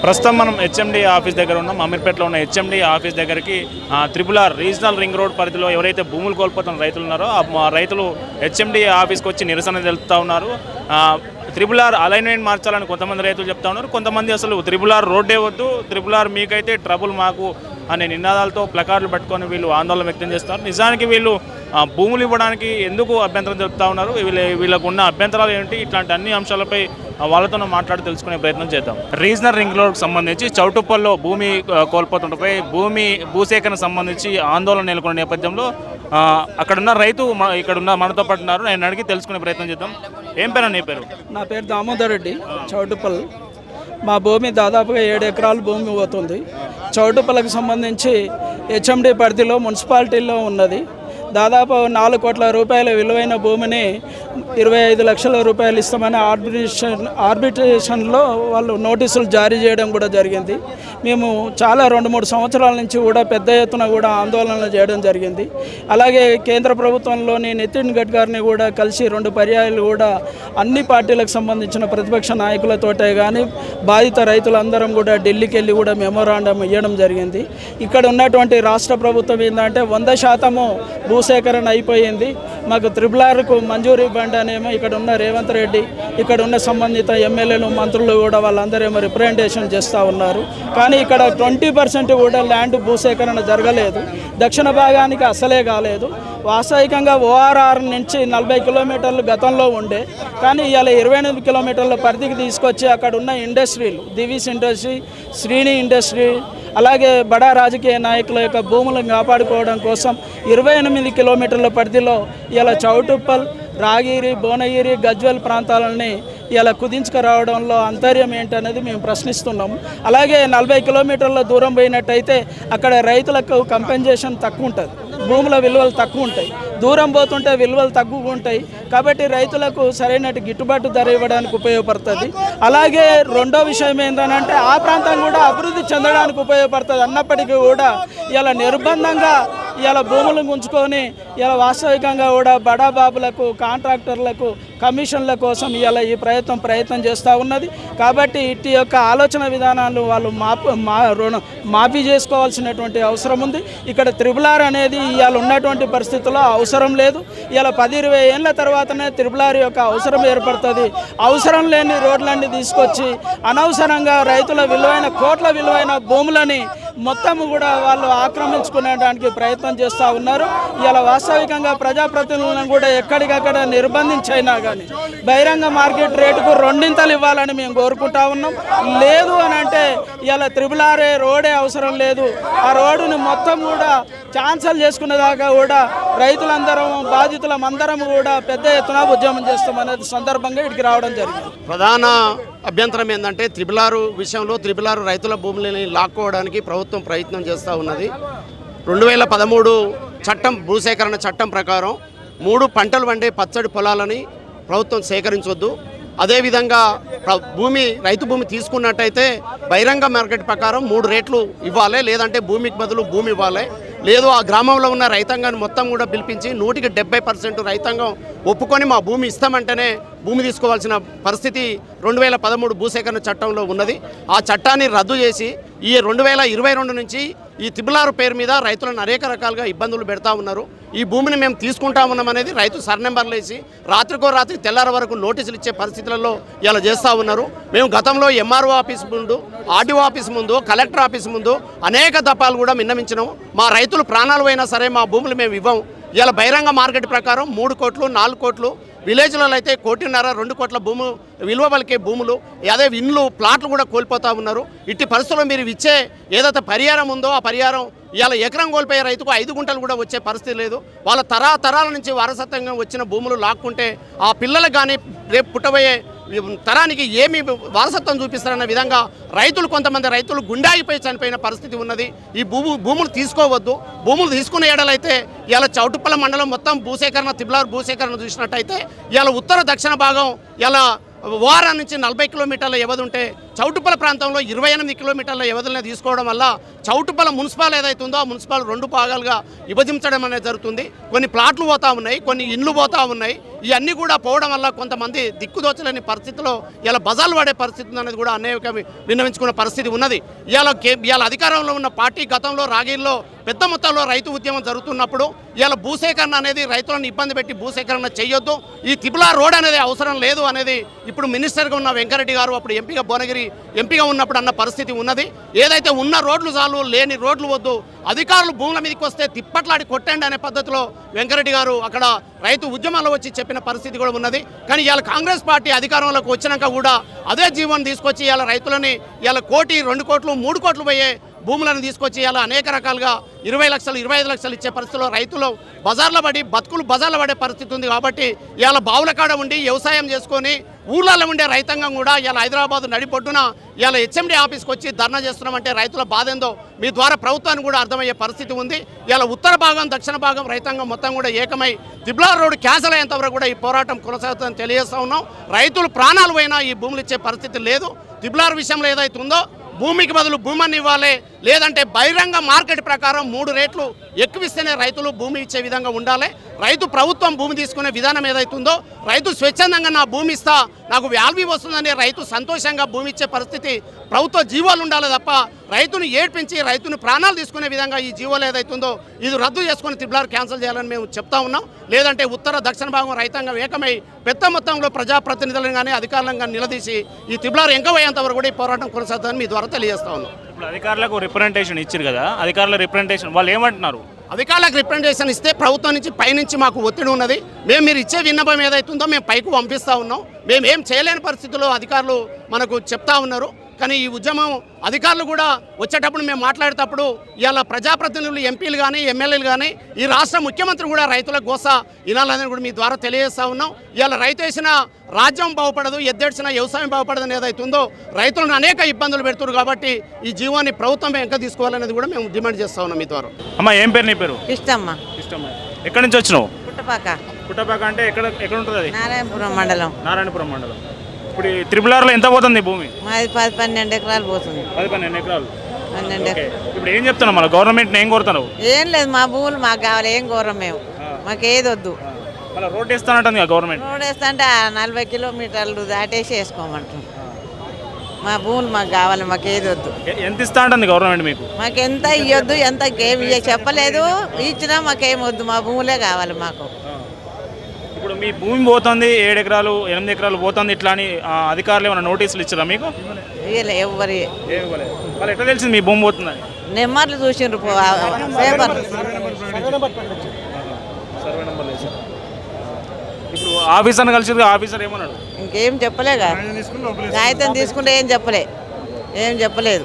ప్రస్తుతం మనం HMD office దగ్గర ఉన్నాం. అమీర్పేటలో ఉన్న హెచ్ఎండి ఆఫీస్ దగ్గరికి త్రిపుల్-ఆర్ రీజనల్ రింగ్ రోడ్ పరిధిలో ఎవరైతే భూములు కోల్పోతున్న రైతులు ఉన్నారో ఆ రైతులు హెచ్ఎండి ఆఫీస్కి వచ్చి నిరసన తెలుపుతూ ఉన్నారు. త్రిపుల్-ఆర్ అలైన్మెంట్ మార్చాలని కొంతమంది రైతులు చెప్తా ఉన్నారు. కొంతమంది అసలు త్రిపుల్-ఆర్ రోడ్డే వద్దు, త్రిపుల్-ఆర్ మీకైతే ట్రబుల్ మాకు అనే నినాదాలతో ప్లకార్డులు పట్టుకొని వీళ్ళు ఆందోళన వ్యక్తం చేస్తారు. నిజానికి వీళ్ళు భూములు ఇవ్వడానికి ఎందుకు అభ్యంతరం తెలుపుతా ఉన్నారు, వీళ్ళకు ఉన్న అభ్యంతరాలు ఏంటి, ఇట్లాంటి అన్ని అంశాలపై వాళ్ళతో మాట్లాడి తెలుసుకునే ప్రయత్నం చేద్దాం. రీజనల్ రింగ్ రోడ్కి సంబంధించి చౌటుప్పల్లో భూమి కోల్పోతుండపై భూసేకరణ సంబంధించి ఆందోళన నెలకొన్న నేపథ్యంలో అక్కడున్న రైతు ఇక్కడున్న మనతో పాటు ఉన్నారు. నేను అడిగి తెలుసుకునే ప్రయత్నం చేద్దాం. ఏం పేరు నీ పేరు? నా పేరు దామోదర్ రెడ్డి, చౌటుప్పల్. మా భూమి దాదాపుగా 7 ఎకరాల భూమి పోతుంది. చౌటుప్పలకు సంబంధించి హెచ్ఎండి పరిధిలో మున్సిపాలిటీలో ఉన్నది. దాదాపు 4 కోట్ల రూపాయల విలువైన భూమిని 25 లక్షల రూపాయలు ఇస్తామని ఆర్బిట్రేషన్లో వాళ్ళు నోటీసులు జారీ చేయడం కూడా జరిగింది. మేము చాలా 2-3 సంవత్సరాల నుంచి కూడా పెద్ద ఎత్తున కూడా ఆందోళనలు చేయడం జరిగింది. అలాగే కేంద్ర ప్రభుత్వంలోని నితిన్ గడ్కరీని కూడా కలిసి 2 పర్యాయాలు కూడా అన్ని పార్టీలకు సంబంధించిన ప్రతిపక్ష నాయకులతోటే కానీ బాధిత రైతులందరం కూడా ఢిల్లీకి వెళ్ళి కూడా మెమోరాండం ఇవ్వడం జరిగింది. ఇక్కడ ఉన్నటువంటి రాష్ట్ర ప్రభుత్వం ఏంటంటే 100% భూసేకరణ అయిపోయింది, మాకు త్రిపుల్-ఆర్కు మంజూరు ఇవ్వండి అనేమో ఇక్కడ ఉన్న రేవంత్ రెడ్డి, ఇక్కడ ఉన్న సంబంధిత ఎమ్మెల్యేలు మంత్రులు కూడా వాళ్ళందరేమో రిప్రజెంటేషన్ చేస్తూ ఉన్నారు. కానీ ఇక్కడ 20% కూడా ల్యాండ్ భూసేకరణ జరగలేదు. దక్షిణ భాగానికి అసలే కాలేదు. వాస్తవికంగా ఓఆర్ఆర్ నుంచి 40 కిలోమీటర్లు గతంలో ఉండే, కానీ ఇవాళ 28 కిలోమీటర్ల పరిధికి తీసుకొచ్చి అక్కడ ఉన్న ఇండస్ట్రీలు, దివీస్ ఇండస్ట్రీ, శ్రీని ఇండస్ట్రీ, అలాగే బడా రాజకీయ నాయకుల యొక్క భూములను కాపాడుకోవడం కోసం 28 కిలోమీటర్ల పరిధిలో ఇలా చౌటుప్పల్, రాగిరి, భువనగిరి, గజ్వెల్ ప్రాంతాలని ఇలా కుదించుకురావడంలో అంతర్యం ఏంటనేది మేము ప్రశ్నిస్తున్నాము. అలాగే 40 కిలోమీటర్ల దూరం పోయినట్టయితే అక్కడ రైతులకు కంపెన్సేషన్ తక్కువ ఉంటుంది, భూముల విలువలు తక్కువ ఉంటాయి. దూరం పోతుంటే విలువలు తక్కువ ఉంటాయి కాబట్టి రైతులకు సరైన గిట్టుబాటు ధర ఇవ్వడానికి ఉపయోగపడుతుంది. అలాగే రెండో విషయం ఏంటంటే ఆ ప్రాంతం కూడా అభివృద్ధి చెందడానికి ఉపయోగపడుతుంది. అన్నప్పటికీ కూడా ఇలా నిర్బంధంగా ఇలా భూములను ఉంచుకొని ఇలా వాస్తవికంగా కూడా బడా బాబులకు, కాంట్రాక్టర్లకు కమిషన్ల కోసం ఇలా ఈ ప్రయత్నం చేస్తూ ఉన్నది. కాబట్టి ఇటు యొక్క ఆలోచన విధానాలు వాళ్ళు మాఫీ చేసుకోవాల్సినటువంటి అవసరం ఉంది. ఇక్కడ త్రిపుల్-ఆర్ అనేది ఇవాళ ఉన్నటువంటి పరిస్థితుల్లో అవసరం లేదు. ఇలా 10-20 ఏళ్ళ తర్వాతనే త్రిపుల్-ఆర్ యొక్క అవసరం ఏర్పడుతుంది. అవసరం లేని రోడ్లన్నీ తీసుకొచ్చి అనవసరంగా రైతుల విలువైన కోట్ల విలువైన భూములని మొత్తం కూడా వాళ్ళు ఆక్రమించుకునేడానికి ప్రయత్నం చేస్తూ ఉన్నారు. ఇలా వాస్తవికంగా ప్రజాప్రతినిధులను కూడా ఎక్కడికక్కడ నిర్బంధించైనా కానీ బహిరంగ మార్కెట్ రేటుకు 2 ఇవ్వాలని మేము కోరుకుంటా ఉన్నాం. లేదు అని అంటే ఇలా త్రిపుల్-ఆర్ రోడే అవసరం లేదు, ఆ రోడ్డుని మొత్తం కూడా క్యాన్సల్ చేసుకునేదాకా కూడా రైతులందరం బాధితులమందరం కూడా పెద్ద ఎత్తున ఉద్యమం చేస్తామనే సందర్భంగా ఇక్కడికి రావడం జరిగింది. ప్రధాన అభ్యంతరం ఏంటంటే త్రిపుల్-ఆర్ విషయంలో త్రిపుల్-ఆర్ రైతుల భూములని లాక్కోవడానికి ప్రభుత్వం ప్రయత్నం చేస్తూ ఉన్నది. 2013 చట్టం, భూసేకరణ చట్టం ప్రకారం 3 పంటలు పండే పచ్చడి పొలాలని ప్రభుత్వం సేకరించవద్దు. అదేవిధంగా రైతు భూమి తీసుకున్నట్టయితే బహిరంగ మార్కెట్ ప్రకారం 3 రేట్లు ఇవ్వాలి, లేదంటే భూమికి బదులు భూమి ఇవ్వాలి. లేదు ఆ గ్రామంలో ఉన్న రైతాంగాన్ని మొత్తం కూడా పిలిపించి 100% రైతాంగం ఒప్పుకొని మా భూమి ఇస్తామంటేనే భూమి తీసుకోవాల్సిన పరిస్థితి 2013 భూసేకరణ చట్టంలో ఉన్నది. ఆ చట్టాన్ని రద్దు చేసి ఈ 2022 నుంచి ఈ త్రిపుల్-ఆర్ పేరు మీద రైతులను అనేక రకాలుగా ఇబ్బందులు పెడతా ఉన్నారు. ఈ భూమిని మేము తీసుకుంటా ఉన్నామనేది రైతు సర్నెంబర్లు వేసి రాత్రికో రాత్రి తెల్లార వరకు నోటీసులు ఇచ్చే పరిస్థితులలో ఇలా చేస్తూ ఉన్నారు. మేము గతంలో ఎంఆర్ఓ ఆఫీస్ ముందు, ఆర్డీఓ ఆఫీస్ ముందు, కలెక్టర్ ఆఫీస్ ముందు అనేక దఫాలు కూడా విన్నవించినాం. మా రైతులు ప్రాణాలు అయినా సరే మా భూములు మేము ఇవ్వం. ఇలా బహిరంగ మార్కెట్ ప్రకారం 3 కోట్లు, 4 కోట్లు, విలేజ్లలో అయితే 1.5-2 కోట్ల భూము విలువ పలికే భూములు, అదే ఇండ్లు, ప్లాట్లు కూడా కోల్పోతూ ఉన్నారు. ఇట్టి పరిస్థితుల్లో మీరు ఇచ్చే ఏదైతే పరిహారం ఉందో ఆ పరిహారం ఇలా ఎకరం కోల్పోయే రైతుకు 5 గుంటలు కూడా వచ్చే పరిస్థితి లేదు. వాళ్ళ తరాల నుంచి వారసత్వంగా వచ్చిన భూములు లాక్కుంటే ఆ పిల్లలకు కానీ రేపు పుట్టబోయే తరానికి ఏమి వారసత్వం చూపిస్తారన్న విధంగా కొంతమంది రైతులు గుండాగిపోయి చనిపోయిన పరిస్థితి ఉన్నది. ఈ భూములు తీసుకోవద్దు. భూములు తీసుకునే ఏడలైతే ఇలా చౌటుప్పల మండలం మొత్తం భూసేకరణ, త్రిపుల్-ఆర్ భూసేకరణ చూసినట్టయితే ఇలా ఉత్తర దక్షిణ భాగం ఇలా ఓఆర్ఆర్ నుంచి 40 కిలోమీటర్ల వ్యవధి ఉంటే చౌటుప్పల ప్రాంతంలో 28 కిలోమీటర్ల వ్యవధిని తీసుకోవడం వల్ల చౌటుప్పల మున్సిపాల్ ఏదైతే ఉందో ఆ మున్సిపాల్ 2 భాగాలుగా విభజించడం అనేది జరుగుతుంది. కొన్ని ప్లాట్లు పోతా ఉన్నాయి, కొన్ని ఇండ్లు పోతా ఉన్నాయి. ఇవన్నీ కూడా పోవడం వల్ల కొంతమంది దిక్కుదోచలేని పరిస్థితిలో ఇలా బజార్లు పడే పరిస్థితి అనేది కూడా అనేక విన్నవించుకున్న పరిస్థితి ఉన్నది. ఇవాళ అధికారంలో ఉన్న పార్టీ గతంలో రాగిల్లో పెద్ద మొత్తంలో రైతు ఉద్యమం జరుగుతున్నప్పుడు ఇవాళ భూసేకరణ అనేది రైతులను ఇబ్బంది పెట్టి భూసేకరణ చేయొద్దు, ఈ తిబులా రోడ్ అనేది అవసరం లేదు అనేది ఇప్పుడు మినిస్టర్గా ఉన్న వెంకరెడ్డి గారు అప్పుడు ఎంపీగా భువనగిరి ఎంపీగా ఉన్నప్పుడు అన్న పరిస్థితి ఉన్నది. ఏదైతే ఉన్న రోడ్లు చాలు, లేని రోడ్లు వద్దు, అధికారులు భూముల మీదకి వస్తే తిప్పట్లాడి కొట్టండి అనే పద్ధతిలో వెంకరెడ్డి గారు అక్కడ రైతు ఉద్యమాల్లో వచ్చి చెప్పిన పరిస్థితి కూడా ఉన్నది. కానీ ఇవాళ కాంగ్రెస్ పార్టీ అధికారంలోకి వచ్చినాక కూడా అదే జీవోని తీసుకొచ్చి ఇవాళ రైతులని ఇవాళ 1 కోటి 2 కోట్లు 3 కోట్లు పోయే భూములను తీసుకొచ్చి ఇలా అనేక రకాలుగా 20 లక్షలు 25 లక్షలు ఇచ్చే పరిస్థితిలో రైతులు బజార్లో పడి బజార్లో పడే పరిస్థితి ఉంది. కాబట్టి ఇవాళ బావుల కాడ ఉండి వ్యవసాయం చేసుకొని ఊళ్ళలో ఉండే రైతాంగం కూడా ఇలా హైదరాబాద్ నడిపొడ్డున ఇలా హెచ్ఎండి ఆఫీస్కి వచ్చి ధర్నా చేస్తున్నామంటే రైతుల బాధ ఏందో మీ ద్వారా ప్రభుత్వానికి కూడా అర్థమయ్యే పరిస్థితి ఉంది. ఇలా ఉత్తర భాగం దక్షిణ భాగం రైతాంగం మొత్తం కూడా ఏకమై తిబులా రోడ్డు క్యాన్సల్ అయ్యేంతవరకు కూడా ఈ పోరాటం కొనసాగుతుందని తెలియజేస్తూ ఉన్నాం. రైతులు ప్రాణాలు పోయినా ఈ భూములు ఇచ్చే పరిస్థితి లేదు. తిబులార్ విషయంలో ఏదైతే ఉందో భూమికి బదులు భూమిని ఇవ్వాలి, లేదంటే బహిరంగ మార్కెట్ ప్రకారం 3 రేట్లు ఎక్కువిస్తేనే రైతులు భూమి ఇచ్చే విధంగా ఉండాలి. రైతు ప్రభుత్వం భూమి తీసుకునే విధానం ఏదైతుందో రైతు స్వచ్ఛందంగా నా భూమి ఇస్తా నాకు వాల్యూ వస్తుందని రైతు సంతోషంగా భూమి ఇచ్చే పరిస్థితి ప్రభుత్వ జీవోలు ఉండాలి తప్ప రైతును ఏడ్పించి రైతును ప్రాణాలు తీసుకునే విధంగా ఈ జీవోలు ఏదైతుందో ఇది రద్దు చేసుకుని తిబులార్ క్యాన్సిల్ చేయాలని మేము చెప్తా ఉన్నాం. లేదంటే ఉత్తర దక్షిణ భాగం రైతాంగం ఏకమై పెద్ద మొత్తంలో ప్రజాప్రతినిధులను కానీ అధికారులను కానీ నిలదీసి ఈ తిబులార్ ఎంకవయ్యేంత వరకు కూడా ఈ పోరాటం కొనసాగుతుందని మీ ద్వారా తెలియజేస్తా ఉన్నాం. ఇప్పుడు అధికారులకు రిప్రజెంటేషన్ ఇచ్చారు కదా, అధికారుల రిప్రజెంటేషన్ వాళ్ళు ఏమంటున్నారు? అధికారులకు రిప్రజెంటేషన్ ఇస్తే ప్రభుత్వం నుంచి పైనుంచి మాకు ఒత్తిడి ఉన్నది. మీరు ఇచ్చే విన్నపం ఏదైతుందో మేము పైకి పంపిస్తూ ఉన్నాం. మేము ఏం చేయలేని పరిస్థితుల్లో అధికారులు మనకు చెప్తా ఉన్నారు. కానీ ఈ ఉద్యమం అధికారులు కూడా వచ్చేటప్పుడు మేము మాట్లాడేటప్పుడు ఇవాళ ప్రజాప్రతినిధులు ఎంపీలు కానీ ఎమ్మెల్యేలు కానీ ఈ రాష్ట్ర ముఖ్యమంత్రి కూడా రైతుల గోస వినాలని కూడా మీ ద్వారా తెలియజేస్తూ ఉన్నాం. ఇవాళ రైతు వేసిన రాజ్యం బాగుపడదు, ఎద్దేడ్చిన వ్యవసాయం బాగుపడదు ఏదైతుందో రైతులను అనేక ఇబ్బందులు పెడుతున్నారు. కాబట్టి ఈ జీవాన్ని ప్రభుత్వం వెనక తీసుకోవాలనేది కూడా మేము డిమాండ్ చేస్తా ఉన్నాం మీ ద్వారా. అమ్మ ఏం పేరు నీ పేరు? ఇష్టమ్మా. ఇష్టమ్మా. ఎక్కడి నుంచి వచ్చినావు? పుట్టపాక అంటే ఎక్కడ ఉంటుంది అది? నారాయణపురం మండలం. నారాయణపురం మండలం. ఇప్పుడు ఈ త్రిపులార్లో ఎంత పోతుంది భూమి? మాది 12 ఎకరాలు పోతుంది. 12 ఎకరాలు. 12 ఎకరాలు. ఇప్పుడు ఏం చెప్తున్నావు మళ్ళీ గవర్నమెంట్ ఏం కోరుతున్నావు? ఏం లేదు, మా భూములు మాకు కావాలి, ఏం కోరం మేము, మాకు ఏది వద్దు. మళ్ళీ రోడ్ వేస్తానంటుంది గవర్నమెంట్. రోడ్ వేస్తా అంటే 40 కిలోమీటర్లు దాటేసి వేసుకోమంటాం. మా భూములు మాకు కావాలి, మాకు ఏది వద్దు. ఎంత ఇస్తా ఉంటుంది గవర్నమెంట్ మీకు? మాకు ఎంత ఇవ్వద్దు, ఎంత ఏమి చెప్పలేదు, ఇచ్చినా మాకేం వద్దు, మా భూములే కావాలి మాకు. ఇప్పుడు మీ భూమి పోతుంది 7 ఎకరాలు 8 ఎకరాలు పోతుంది ఇట్లా అని అధికారులు ఏమైనా నోటీసులు ఇచ్చారా మీకు? ఇవ్వలే ఎవరి. వాళ్ళు ఎట్లా తెలిసింది మీ భూమి పోతుందని? నెంబర్లు చూసిండ్రు పేపర్. ఇప్పుడు ఆఫీసర్ని కలిసి ఆఫీసర్ ఏమన్నాడు? ఇంకేం చెప్పలేగా, కాగితం తీసుకుంటే ఏం చెప్పలేదు.